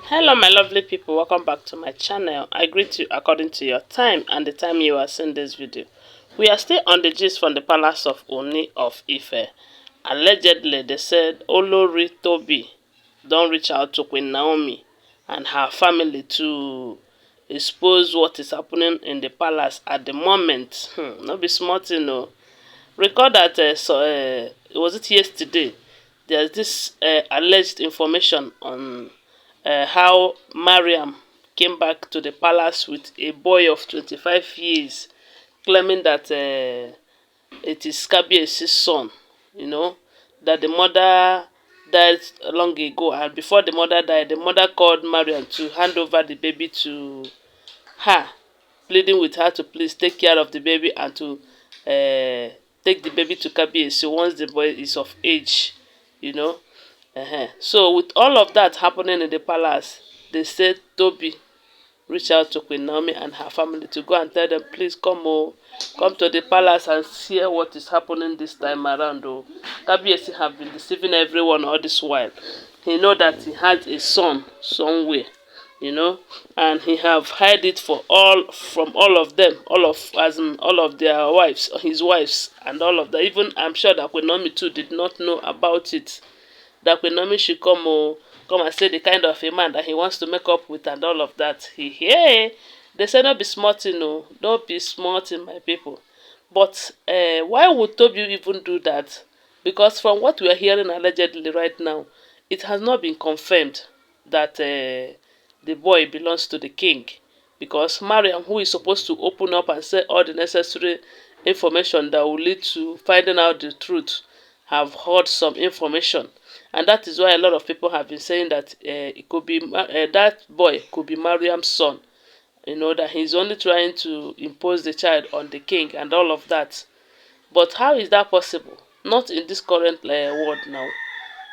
Hello my lovely people, welcome back to my channel. I greet you according to your time and the time you are seeing this video. We are still on the gist from the palace of Ooni of Ife. Allegedly, they said Olori Tobi don't reach out to Queen Naomi and her family to expose what is happening in the palace at the moment. Not be smart, you know. Recall that was it yesterday? There's this alleged information on how Mariam came back to the palace with a boy of 25 years, claiming that it is Kabiesi's son, you know, that the mother died long ago, and before the mother died, the mother called Mariam to hand over the baby to her, pleading with her to please take care of the baby and to take the baby to Kabiesi once the boy is of age, you know. So with all of that happening in the palace, they said Toby reached out to Queen Naomi and her family to go and tell them, please come come to the palace and hear what is happening this time around. Kabiesi have been deceiving everyone all this while. He know that he had a son somewhere, you know, and he have hide it for from all of them, all of their wives, his wives, and all of that. Even I'm sure that Queen Naomi too did not know about it, that QueenNaomi should come and say the kind of a man that he wants to make up with and all of that. They say not be smart, you know. Don't be smart, my people. But why would Toby even do that? Because from what we are hearing allegedly right now, it has not been confirmed that the boy belongs to the king. Because Mariam, who is supposed to open up and say all the necessary information that will lead to finding out the truth, have heard some information, and that is why a lot of people have been saying that it could be that boy could be Mariam's son. You know, that he's only trying to impose the child on the king and all of that. But how is that possible? Not in this current world now.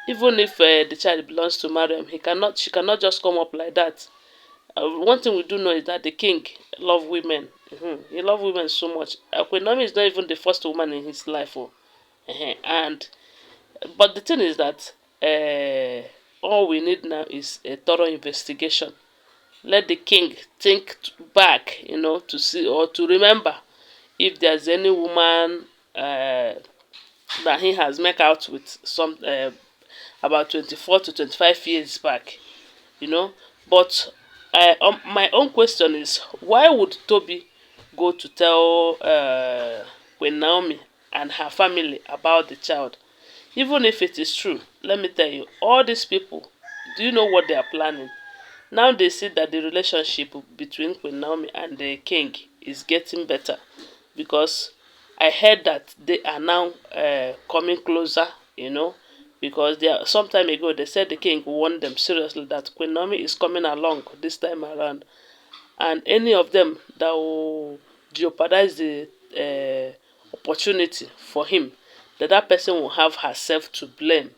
Even if the child belongs to Mariam, she cannot just come up like that. One thing we do know is that the king love women. He love women so much. Queen Naomi is not even the first woman in his life. And but the thing is that all we need now is a thorough investigation. Let the king think back, you know, to see or to remember if there's any woman that he has met out with some about 24 to 25 years back, you know. But my own question is, why would Toby go to tell Queen Naomi and her family about the child? Even if it is true, let me tell you, all these people, do you know what they are planning? Now they see that the relationship between Queen Naomi and the king is getting better, because I heard that they are now coming closer, you know, because they are, some time ago they said the king warned them seriously that Queen Naomi is coming along this time around, and any of them that will jeopardize the opportunity for him, that person will have herself to blame,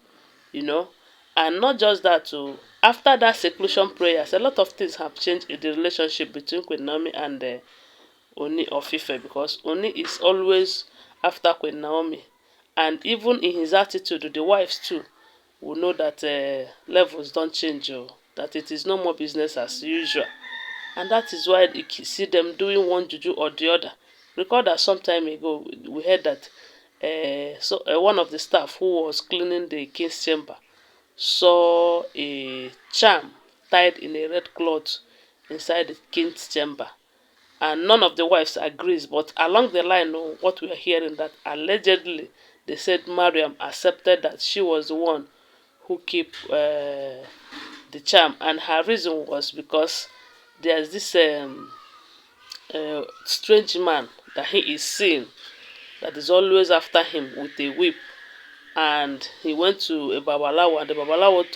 you know. And not just that too, after that seclusion prayers, a lot of things have changed in the relationship between Queen Naomi and Ooni of Ife, because Ooni is always after Queen Naomi, and even in his attitude, the wives too will know that levels don't change, that it is no more business as usual. And that is why you see them doing one juju or the other. Recall that some time ago we heard that one of the staff who was cleaning the king's chamber saw a charm tied in a red cloth inside the king's chamber, and none of the wives agrees. But along the line, what we are hearing, that allegedly they said Mariam accepted that she was the one who keep the charm, and her reason was because there's this strange man that he is seeing that is always after him with a whip. And he went to a babalawo, and the babalawo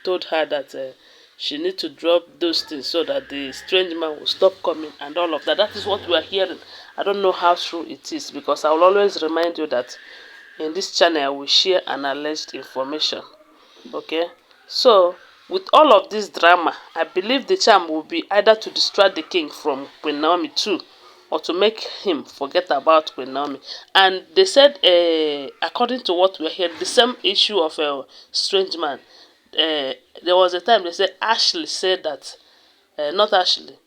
told her that she need to drop those things so that the strange man will stop coming and all of that. That is what we are hearing. I don't know how true it is, because I will always remind you that in this channel I will share an alleged information. Okay, so with all of this drama, I believe the charm will be either to distract the king from Queen Naomi too, or to make him forget about Queen Naomi. And they said, according to what we heard, the same issue of a strange man, there was a time they said Ashley said that, not Ashley,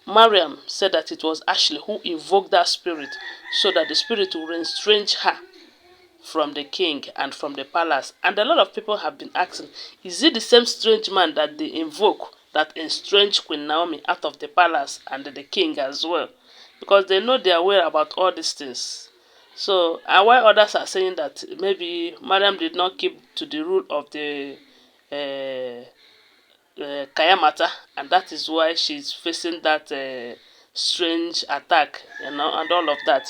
Mariam said that it was Ashley who invoked that spirit so that the spirit will estrange her from the king and from the palace. And a lot of people have been asking, is it the same strange man that they invoke that estranged Queen Naomi out of the palace and the king as well? Because they know they are aware about all these things. So, and while others are saying that maybe Mariam did not keep to the rule of the Kayamata, and that is why she's facing that strange attack, and all of that.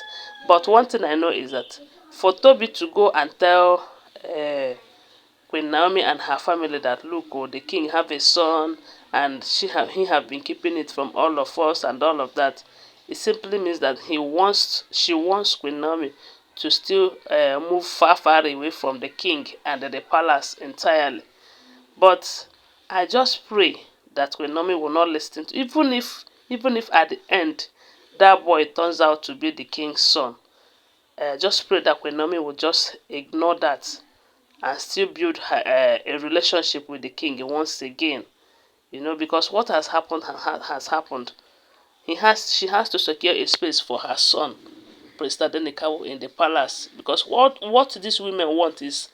But one thing I know is that for Tobi to go and tell Queen Naomi and her family that, look, oh, the king have a son, and he have been keeping it from all of us and all of that, it simply means that she wants Queen Naomi to still move far away from the king and the palace entirely. But I just pray that Queen Naomi will not listen to, even if at the end that boy turns out to be the king's son. Just pray that Queen Naomi will just ignore that and still build a relationship with the king once again. You know, because what has happened has happened. She has to secure a space for her son, Prince Tadenikawo, in the palace. Because what these women want is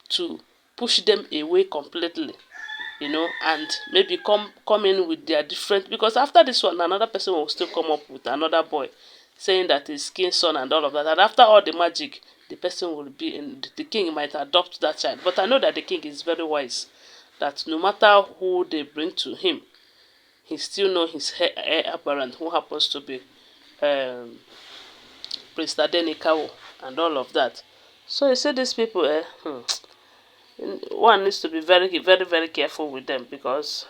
to push them away completely, you know, and maybe come in with their different, because after this one another person will still come up with another boy saying that his king's son and all of that, and after all the magic, the person will be in, the king might adopt that child. But I know that the king is very wise, that no matter who they bring to him, he still know his heir apparent, who happens to be Prince Tadenikawo and all of that. So you see these people, one needs to be very careful with them, because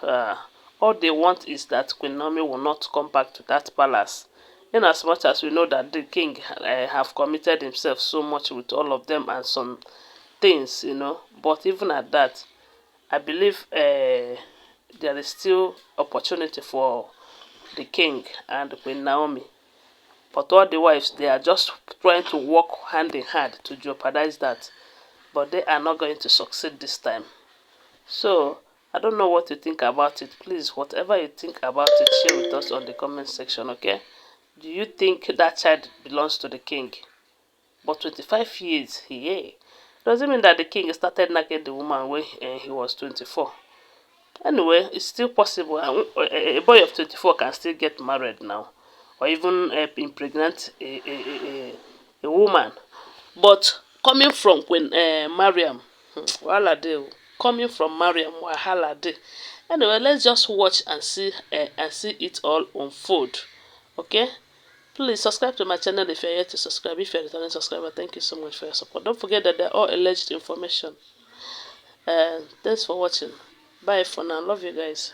all they want is that Queen Naomi will not come back to that palace. In as much as we know that the king have committed himself so much with all of them and some things, you know, but even at that, I believe there is still opportunity for the king and Queen Naomi. But all the wives, they are just trying to work hand in hand to jeopardize that. But they are not going to succeed this time. So, I don't know what you think about it. Please, whatever you think about it, share with us on the comment section, okay? Do you think that child belongs to the king? But 25 years, yeah. Doesn't mean that the king started knacking the woman when he was 24. Anyway, it's still possible. A boy of 24 can still get married now, or even impregnate a woman. But coming from Queen Mariam, wahala dey. Coming from Mariam, wahala dey. Anyway, let's just watch and see it all unfold. Okay? Please subscribe to my channel if you're yet to subscribe. If you're a returning subscriber, thank you so much for your support. Don't forget that they're all alleged information. Thanks for watching. Bye for now. Love you guys.